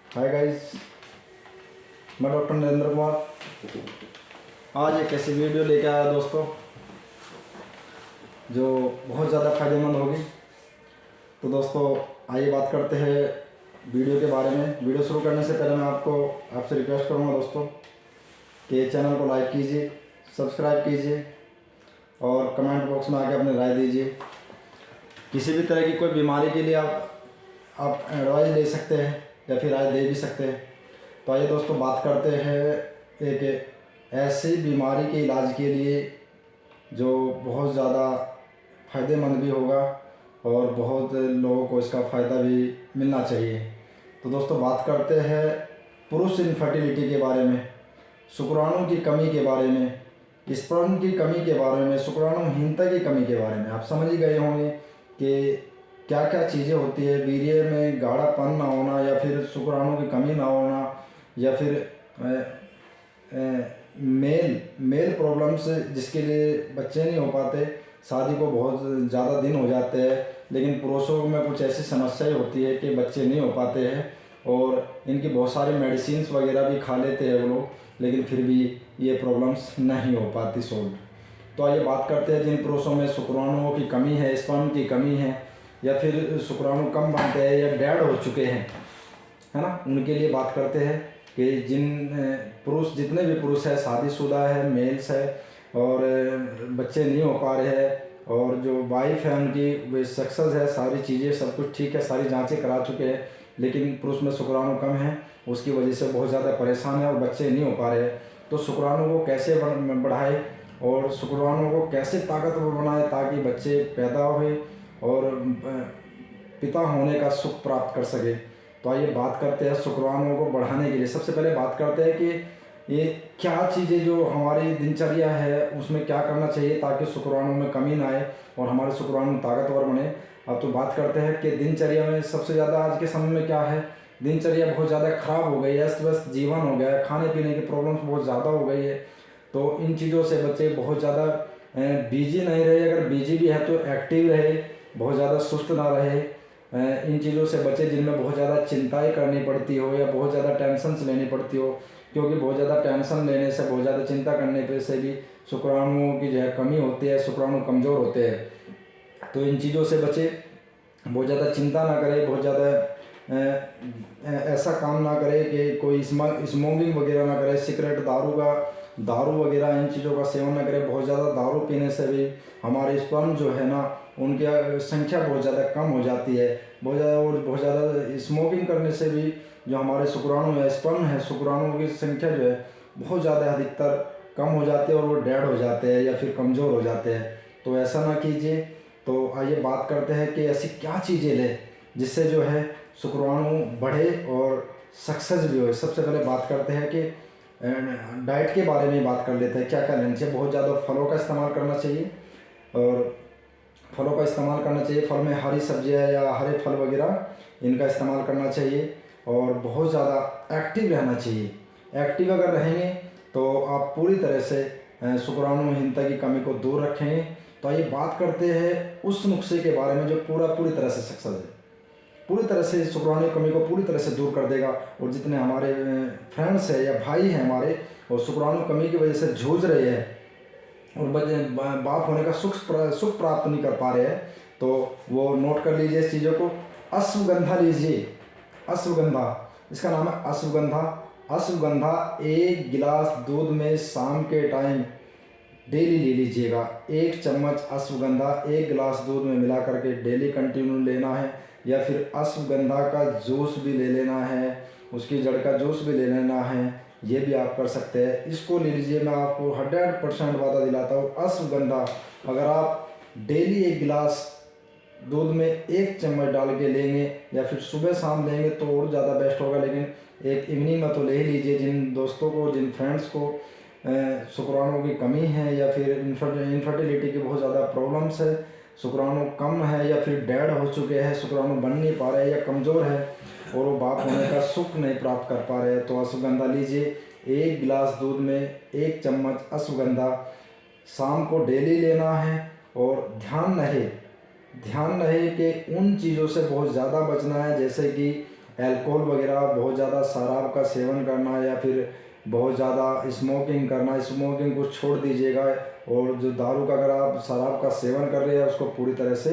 Hi guys, मैं doctor Narendra Kumar आज एक ऐसी वीडियो लेके आया दोस्तों जो बहुत ज़्यादा फायदेमंद होगी। तो दोस्तों आइए बात करते हैं वीडियो के बारे में। वीडियो शुरू करने से पहले मैं आपसे रिक्वेस्ट करूंगा दोस्तों कि चैनल को लाइक कीजिए, सब्सक्राइब कीजिए और कमेंट बॉक्स में आके अपनी राय दीजिए। किसी भी तरह की कोई बीमारी के लिए आप एडवाइस ले सकते हैं या फिर राय दे भी सकते हैं। तो आइए दोस्तों बात करते हैं एक ऐसी बीमारी के इलाज के लिए जो बहुत ज़्यादा फ़ायदेमंद भी होगा और बहुत लोगों को इसका फ़ायदा भी मिलना चाहिए। तो दोस्तों बात करते हैं पुरुष इनफर्टिलिटी के बारे में, शुक्राणु की कमी के बारे में, स्पर्म की कमी के बारे में, शुक्राणुहीनता की कमी के बारे में। आप समझ ही गए होंगे कि क्या क्या चीज़ें होती है। वीर्य में गाढ़ापन ना होना या फिर शुक्राणु की कमी ना होना या फिर मेल प्रॉब्लम्स जिसके लिए बच्चे नहीं हो पाते, शादी को बहुत ज़्यादा दिन हो जाते हैं, लेकिन पुरुषों में कुछ ऐसी समस्याएं होती है कि बच्चे नहीं हो पाते हैं और इनकी बहुत सारी मेडिसिन्स वगैरह भी खा लेते हैं वो लोग, लेकिन फिर भी ये प्रॉब्लम्स नहीं हो पाती सॉल्व। तो आइए बात करते हैं जिन पुरुषों में शुक्राणुओं की कमी है, स्पर्म की कमी है या फिर शुक्राणु कम बनते हैं या डेड हो चुके हैं, है ना, उनके लिए बात करते हैं कि जितने भी पुरुष है, शादीशुदा है, मेल्स है और बच्चे नहीं हो पा रहे हैं और जो वाइफ है उनकी वे सक्सेस है, सारी चीज़ें सब कुछ ठीक है, सारी जांचें करा चुके हैं, लेकिन पुरुष में शुक्राणु कम है, उसकी वजह से बहुत ज़्यादा परेशान है और बच्चे नहीं हो पा रहे हैं। तो शुक्राणु को कैसे बढ़ाए और शुक्राणु को कैसे ताकतवर बनाए ताकि बच्चे पैदा हुए और पिता होने का सुख प्राप्त कर सके। तो आइए बात करते हैं शुक्राणुओं को बढ़ाने के लिए। सबसे पहले बात करते हैं कि ये क्या चीज़ें जो हमारी दिनचर्या है उसमें क्या करना चाहिए ताकि शुक्राणु में कमी ना आए और हमारे शुक्राणु ताकतवर बने। अब तो बात करते हैं कि दिनचर्या में सबसे ज़्यादा आज के समय में क्या है, दिनचर्या बहुत ज़्यादा ख़राब हो गई है, अस्त व्यस्त जीवन हो गया है, खाने पीने की प्रॉब्लम्स बहुत ज़्यादा हो गई है। तो इन चीज़ों से बच्चे बहुत ज़्यादा बिजी नहीं रहे, अगर बिजी भी है तो एक्टिव रहे, बहुत ज़्यादा सुस्त ना रहे। इन चीज़ों से बच्चे जिनमें बहुत ज़्यादा चिंताएं करनी पड़ती हो या बहुत ज़्यादा टेंशन्स लेनी पड़ती हो, क्योंकि बहुत ज़्यादा टेंशन लेने से, बहुत ज़्यादा चिंता करने पे से भी शुक्राणुओं की जो है कमी होती है, शुक्राणु कमज़ोर होते हैं। तो इन चीज़ों से बच्चे बहुत ज़्यादा चिंता ना करे, बहुत ज़्यादा ऐसा काम ना करे कि कोई स्मोकिंग वगैरह ना करे, सिगरेट, दारू वगैरह इन चीज़ों का सेवन ना करे। बहुत ज़्यादा दारू पीने से भी हमारे स्पर्म जो है ना उनकी संख्या बहुत ज़्यादा कम हो जाती है। बहुत ज़्यादा स्मोकिंग करने से भी जो हमारे शुक्राणु है, स्पर्म है, शुक्राणुओं की संख्या जो है बहुत ज़्यादा अधिकतर कम हो जाती है और वो डेड हो जाते हैं या फिर कमज़ोर हो जाते हैं। तो ऐसा ना कीजिए। तो आइए बात करते हैं कि ऐसी क्या चीज़ें लें जिससे जो है शुक्राणु बढ़े और सक्सेस भी हो। सबसे पहले बात करते हैं कि डाइट के बारे में बात कर लेते हैं, क्या क्या लेना चाहिए। बहुत ज़्यादा फलों का इस्तेमाल करना चाहिए और फलों का इस्तेमाल करना चाहिए। फल में हरी सब्जियां या हरे फल वगैरह इनका इस्तेमाल करना चाहिए और बहुत ज़्यादा एक्टिव रहना चाहिए। एक्टिव अगर रहेंगे तो आप पूरी तरह से शुक्राणुहीनता की कमी को दूर रखेंगे। तो आइए बात करते हैं उस नुस्खे के बारे में जो पूरी तरह से सक्सेस है, पूरी तरह से शुक्राणु की कमी को पूरी तरह से दूर कर देगा। और जितने हमारे फ्रेंड्स हैं या भाई हैं हमारे और शुक्राणु कमी की वजह से जूझ रहे हैं और बाप होने का सुख प्राप्त नहीं कर पा रहे हैं, तो वो नोट कर लीजिए इस चीज़ों को। अश्वगंधा लीजिए, अश्वगंधा, इसका नाम है अश्वगंधा। अश्वगंधा 1 गिलास दूध में शाम के टाइम डेली ले लीजिएगा। 1 चम्मच अश्वगंधा 1 गिलास दूध में मिला करके डेली कंटिन्यू लेना है, या फिर अश्वगंधा का जूस भी ले लेना है, उसकी जड़ का जूस भी ले लेना है, ये भी आप कर सकते हैं। इसको ले लीजिए, मैं आपको 100% वादा दिलाता हूँ। अश्वगंधा अगर आप डेली 1 गिलास दूध में 1 चम्मच डाल के लेंगे या फिर सुबह शाम लेंगे तो और ज़्यादा बेस्ट होगा, लेकिन एक इवनिंग में तो ले ही लीजिए। जिन दोस्तों को, जिन फ्रेंड्स को शुक्राणु की कमी है या फिर इनफर्टिलिटी की बहुत ज़्यादा प्रॉब्लम्स है, शुक्राणु कम है या फिर डेड हो चुके हैं, शुक्राणु बन नहीं पा रहे या कमज़ोर है और वो बाप होने का सुख नहीं प्राप्त कर पा रहे हैं, तो अश्वगंधा लीजिए। 1 गिलास दूध में 1 चम्मच अश्वगंधा शाम को डेली लेना है। और ध्यान रहे कि उन चीज़ों से बहुत ज़्यादा बचना है जैसे कि अल्कोहल वगैरह, बहुत ज़्यादा शराब का सेवन करना या फिर बहुत ज़्यादा स्मोकिंग करना, स्मोकिंग को छोड़ दीजिएगा। और जो दारू का, अगर आप शराब का सेवन कर रहे हैं उसको पूरी तरह से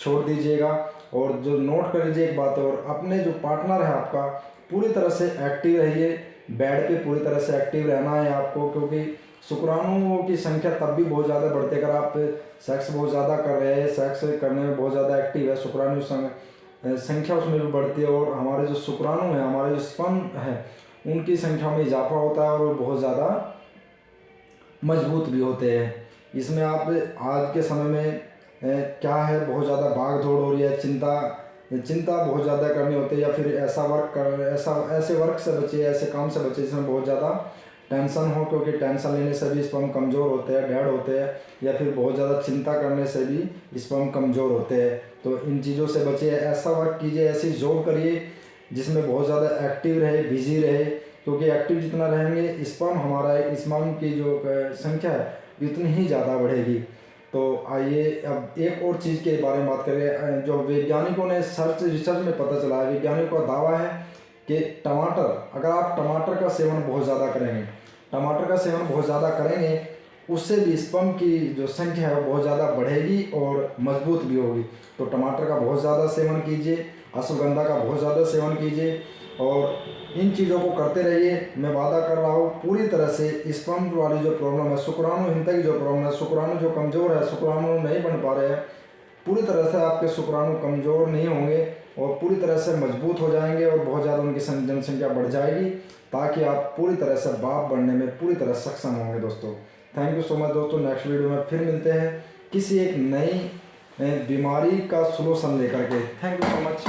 छोड़ दीजिएगा। और जो नोट कर लीजिए एक बात, और अपने जो पार्टनर है आपका, पूरी तरह से एक्टिव रहिए, बेड पे पूरी तरह से एक्टिव रहना है आपको, क्योंकि शुक्राणुओं की संख्या तब भी बहुत ज़्यादा बढ़ती है अगर आप सेक्स बहुत ज़्यादा कर रहे हैं, सेक्स करने में बहुत ज़्यादा एक्टिव है, शुक्राणु संख्या उसमें भी बढ़ती है। और हमारे जो शुक्राणु हैं, हमारे जो स्पर्म है, उनकी संख्या में इजाफा होता है और वो बहुत ज़्यादा मजबूत भी होते हैं। इसमें आप आज के समय में क्या है, बहुत ज़्यादा भाग दौड़ हो रही है, चिंता बहुत ज़्यादा करनी होती है, या फिर ऐसे वर्क से बचिए, ऐसे काम से बचिए जिसमें बहुत ज़्यादा टेंशन हो, क्योंकि टेंशन लेने से भी स्पर्म कमज़ोर होते हैं, डेड होते हैं, या फिर बहुत ज़्यादा चिंता करने से भी स्पर्म कमज़ोर होते हैं। तो इन चीज़ों से बचिए, ऐसा वर्क कीजिए, ऐसी जॉब करिए जिसमें बहुत ज़्यादा एक्टिव रहे, बिजी रहे, क्योंकि एक्टिव जितना रहेंगे स्पर्म की जो संख्या है इतनी ही ज़्यादा बढ़ेगी। तो आइए अब एक और चीज़ के बारे में बात करें, जो वैज्ञानिकों ने रिसर्च में पता चला है, वैज्ञानिकों का दावा है कि अगर आप टमाटर का सेवन बहुत ज़्यादा करेंगे, उससे भी स्पर्म की जो संख्या है वो बहुत ज़्यादा बढ़ेगी और मजबूत भी होगी। तो टमाटर का बहुत ज़्यादा सेवन कीजिए, अश्वगंधा का बहुत ज़्यादा सेवन कीजिए, और इन चीज़ों को करते रहिए। मैं वादा कर रहा हूँ पूरी तरह से स्पर्म वाली जो प्रॉब्लम है, शुक्राणुहीनता की जो प्रॉब्लम है, शुक्राणु जो कमज़ोर है, शुक्राणु नहीं बन पा रहे हैं, पूरी तरह से आपके शुक्राणु कमज़ोर नहीं होंगे और पूरी तरह से मजबूत हो जाएंगे और बहुत ज़्यादा उनकी जनसंख्या बढ़ जाएगी, ताकि आप पूरी तरह से बाप बनने में पूरी तरह सक्षम होंगे। दोस्तों थैंक यू सो मच दोस्तों। नेक्स्ट वीडियो में फिर मिलते हैं किसी एक नई बीमारी का सलूशन लेकर के। Thank you so much.